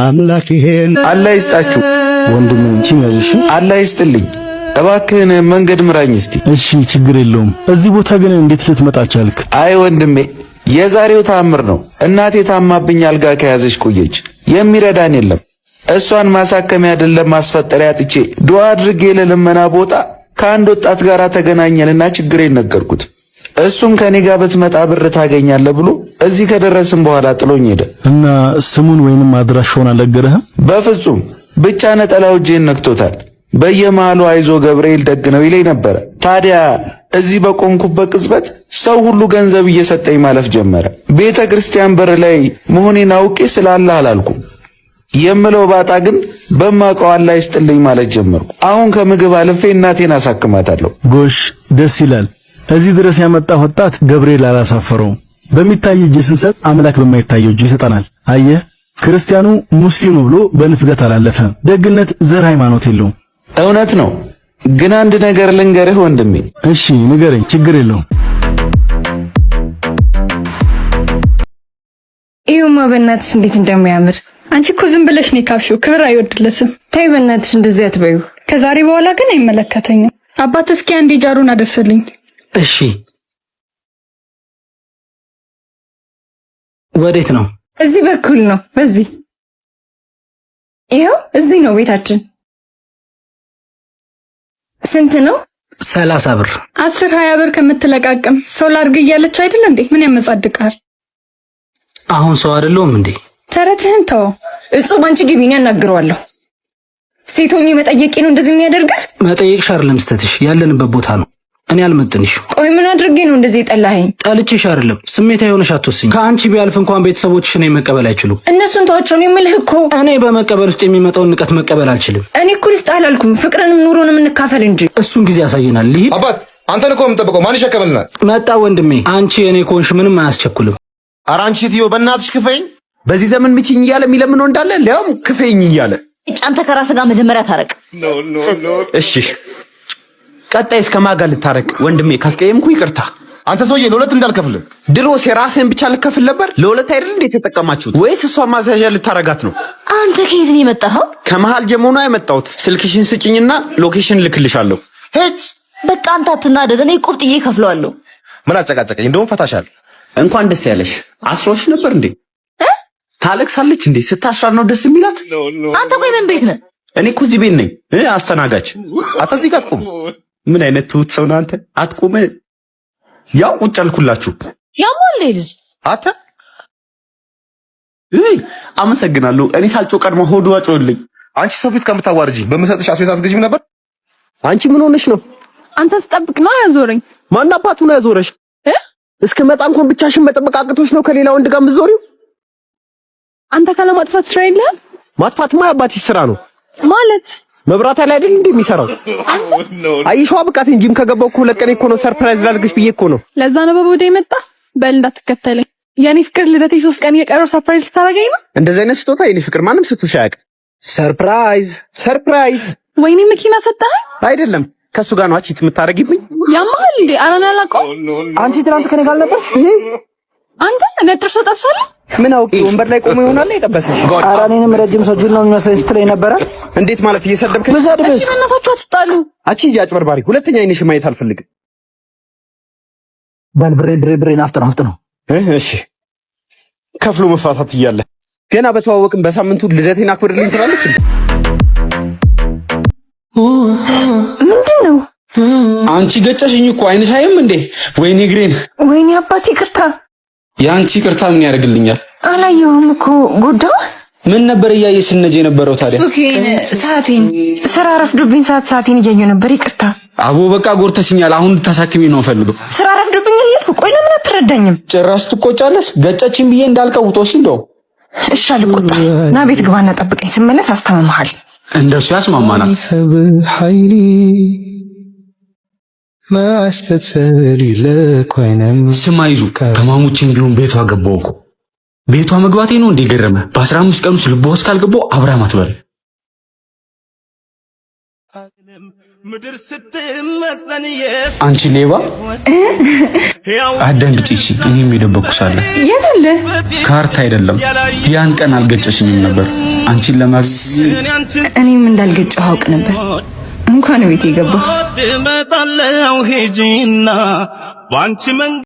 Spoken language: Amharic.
አምላክ ይሄን አላህ ይስጣችሁ ወንድም እንጂ ያዝሽ አላህ ይስጥልኝ። እባክህን መንገድ ምራኝ እስቲ። እሺ ችግር የለውም። እዚህ ቦታ ግን እንዴት ልትመጣ ቻልክ? አይ ወንድሜ የዛሬው ተአምር ነው። እናቴ ታማብኝ አልጋ ከያዘች ቆየች። የሚረዳን የለም። እሷን ማሳከሚያ አይደለም ማስፈጠሪያ አጥቼ ዱዓ አድርጌ ለልመና ቦታ ከአንድ ወጣት ጋር ተገናኘንና ችግሬን ነገርኩት። እሱም ከኔ ጋር ብትመጣ ብር ታገኛለህ ብሎ እዚህ ከደረስን በኋላ ጥሎኝ ሄደ። እና ስሙን ወይንም አድራሻውን አልነገረህም? በፍጹም ብቻ ነጠላው እጄን ነክቶታል። በየመሃሉ አይዞ ገብርኤል ደግ ነው ይለኝ ነበር። ታዲያ እዚህ በቆምኩበት ቅጽበት ሰው ሁሉ ገንዘብ እየሰጠኝ ማለፍ ጀመረ። ቤተ ክርስቲያን በር ላይ መሆኔን አውቄ ስላላህ አላልኩም። የምለው ባጣ ግን በማውቀው አላህ ይስጥልኝ ማለት ጀመርኩ። አሁን ከምግብ አልፌ እናቴን አሳክማታለሁ። ጎሽ ደስ ይላል። እዚህ ድረስ ያመጣ ወጣት ገብርኤል አላሳፈረውም። በሚታይ እጅ ስንሰጥ አምላክ በማይታየው እጅ ይሰጠናል። አየህ ክርስቲያኑ ሙስሊሙ ብሎ በንፍገት አላለፈም። ደግነት ዘር ሃይማኖት የለውም። እውነት ነው። ግን አንድ ነገር ልንገርህ ወንድሜ። እሺ ንገረኝ፣ ችግር የለውም። ይሁማ በእናትሽ እንዴት እንደሚያምር። አንቺ እኮ ዝም ብለሽ ነው የካብሽው፣ ክብር አይወድለትም። ተይ በእናትሽ እንደዚህ አትበዩ። ከዛሬ በኋላ ግን አይመለከተኝም። አባት እስኪ አንዴ ጃሩን አደርስልኝ። እሺ ወዴት ነው? እዚህ በኩል ነው። በዚህ ይኸው እዚህ ነው ቤታችን። ስንት ነው? 30 ብር። 10-20 ብር ከምትለቃቅም ሰው ላድርግ እያለች አይደል እንዴ? ምን ያመጻድቃል? አሁን ሰው አይደለሁም እንዴ? ተረትህን ተው። እጹብ አንቺ ግቢኝ፣ አናግረዋለሁ። ሴቶኝ መጠየቂ ነው እንደዚህ የሚያደርግህ? መጠየቅሽ አይደለም ስተትሽ፣ ያለንበት ቦታ ነው። እኔ አልመጥንሽ። ቆይ ምን አድርጌ ነው እንደዚህ የጠላኸኝ? ጠልቼሽ አይደለም፣ ስሜታዊ ሆነሽ አትወስኝ። ከአንቺ ቢያልፍ እንኳን ቤተሰቦችሽ እኔን መቀበል አይችሉም። እነሱን ተዋቸው ነው የምልህ እኮ። እኔ በመቀበል ውስጥ የሚመጣውን ንቀት መቀበል አልችልም። እኔ እኮ ልስጥ አላልኩም፣ ፍቅርንም ኑሮንም እንካፈል እንጂ። እሱን ጊዜ ያሳየናል። ልሂድ። አባት አንተን እኮ የምጠብቀው ማን ይሸከመልናል? መጣ ወንድሜ። አንቺ እኔ ኮንሽ ምንም አያስቸኩልም። ኧረ አንቺ ትዮ በእናትሽ ክፈኝ። በዚህ ዘመን ምችኝ እያለ የሚለምነው እንዳለ ሊያውም ክፈኝ እያለ። አንተ ከራስህ ጋር መጀመሪያ ታረቅ። እሺ ቀጣይ እስከማጋ ልታረቅ ወንድሜ። ካስቀየምኩ ይቅርታ። አንተ ሰውዬ ለሁለት እንዳልከፍል ድሮስ የራስህን ብቻ ልከፍል ነበር። ለሁለት አይደል እንዴ ተጠቀማችሁት? ወይስ እሷ ማዛዣ ልታረጋት ነው? አንተ ከየት ነው የመጣኸው? ከመሃል ጀምሮ ነው የመጣሁት። ስልክሽን ስጭኝና ሎኬሽን ልክልሻለሁ። ሄት በቃ አንተ አትናደድ። እኔ ቁብጥዬ ከፍለዋለሁ። ምን አጨቃጨቀኝ? እንደውም ፈታሻል። እንኳን ደስ ያለሽ። አስሮሽ ነበር እንዴ? ታለቅሳለች እንዴ? ስታስራር ነው ደስ የሚላት። አንተ ቆይ ምን ቤት ነህ? እኔ እኮ እዚህ ቤት ነኝ። አስተናጋጅ። አትዚህ ጋር አትቆም። ምን አይነት ትሁት ሰው ነው አንተ? አትቆም። ያው ቁጭ አልኩላችሁ። ያሟል ልጅ አተ አመሰግናለሁ። እኔ ሳልጮህ ቀድሞ ሆዱ አጮልኝ። አንቺ ሰው ፊት ከምታዋርጂ በመሰጥሽ አስቤዛ አትገዢም ነበር? አንቺ ምን ሆነሽ ነው? አንተ ስጠብቅ ነው ያዞረኝ። ማን አባቱ ነው ያዞረሽ? እስከመጣ እንኳን ብቻሽን መጠበቅ አቅቶሽ ነው ከሌላ ወንድ ጋር የምትዞሪው? አንተ ካለ ማጥፋት ስራ የለህም? ማጥፋትማ የአባትሽ ስራ ነው ማለት። መብራት ላይ አይደል እንዴ የሚሰራው? አይሽዋ ብቃት እንጂም ከገባው እኮ ለቀኔ እኮ ነው ሰርፕራይዝ ላድርግሽ ብዬ እኮ ነው። ለዛ ነው በቦዴ የመጣ። በል እንዳትከተለኝ። የኔ ፍቅር ልደቴ 3 ቀን የቀረው ሰርፕራይዝ ልታደርገኝ ነው? እንደዚህ አይነት ስጦታ የኔ ፍቅር ማንም ስትሽ አያውቅም። ሰርፕራይዝ ሰርፕራይዝ። ወይኔ መኪና ሰጠኸኝ? አይደለም ከሱ ጋር ነው አቺት የምታረጊብኝ። ያማል እንዴ? አራና ያላቀው አንቺ ትናንት ከኔ ጋር ነበር። አንተ ነጥርሶ ጠብሰለ ምን አውቄ ወንበር ላይ ቆሞ ይሆናል የጠበሰሽ። ኧረ እኔንም ረጅም ሰው ጅል ነው የሚመስለኝ ስትለኝ ነበረ። እንዴት ማለት እየሰደብከኝ? ብሰድብስ? እናታችሁ አትጣሉ። አቺ አጭበርባሪ። ሁለተኛ አይንሽ ማየት አልፈልግም። በል ብሬ ናፍጥ ነው። እሺ ከፍሎ መፋታት እያለ ገና በተዋወቅን በሳምንቱ ልደቴን አክብርልኝ ትላለች። ምንድን ነው? አንቺ ገጨሽኝ እኮ አይንሽ አይም እንዴ? ወይኔ ግሬን። ወይኔ አባቴ ይቅርታ። ያንቺ ይቅርታ ምን ያደርግልኛል? አላየሁም እኮ ጎዳው። ምን ነበር እያየሽ ስነጄ የነበረው ታዲያ? ሰዓቴን ስራ ረፍዶብኝ ሰዓቴን እያየሁ ነበር። ይቅርታ አቦ በቃ ጎርተሽኛል። አሁን ልታሳክሚ ነው ፈልገው። ስራ ረፍዶብኝ እያልኩ ቆይ ለምን አትረዳኝም? ጭራሽ ትቆጫለሽ? ገጨችኝ ብዬ እንዳልቀውጦሽ እንደው። እሺ አልቆጣ። ና ቤት ግባና ጠብቀኝ፣ ስመለስ አስተማምሃል። እንደሱ ያስማማናል። ስማ ይዙ ከማሙቼም ቢሆን ቤቷ ገባው እኮ። ቤቷ መግባቴ ነው እንደ ገረመ። በ15 ቀን ውስጥ ልቦ ውስጥ ካልገባው አብራም አትበል። አንቺ ሌባ አደንግጪ። እሺ እኔም የደበኩሳለሁ። የት አለ? ካርታ አይደለም። ያን ቀን አልገጨሽኝም ነበር አንቺን ለማግኘት። እኔም እንዳልገጨው አውቅ ነበር። እንኳን ቤት የገባ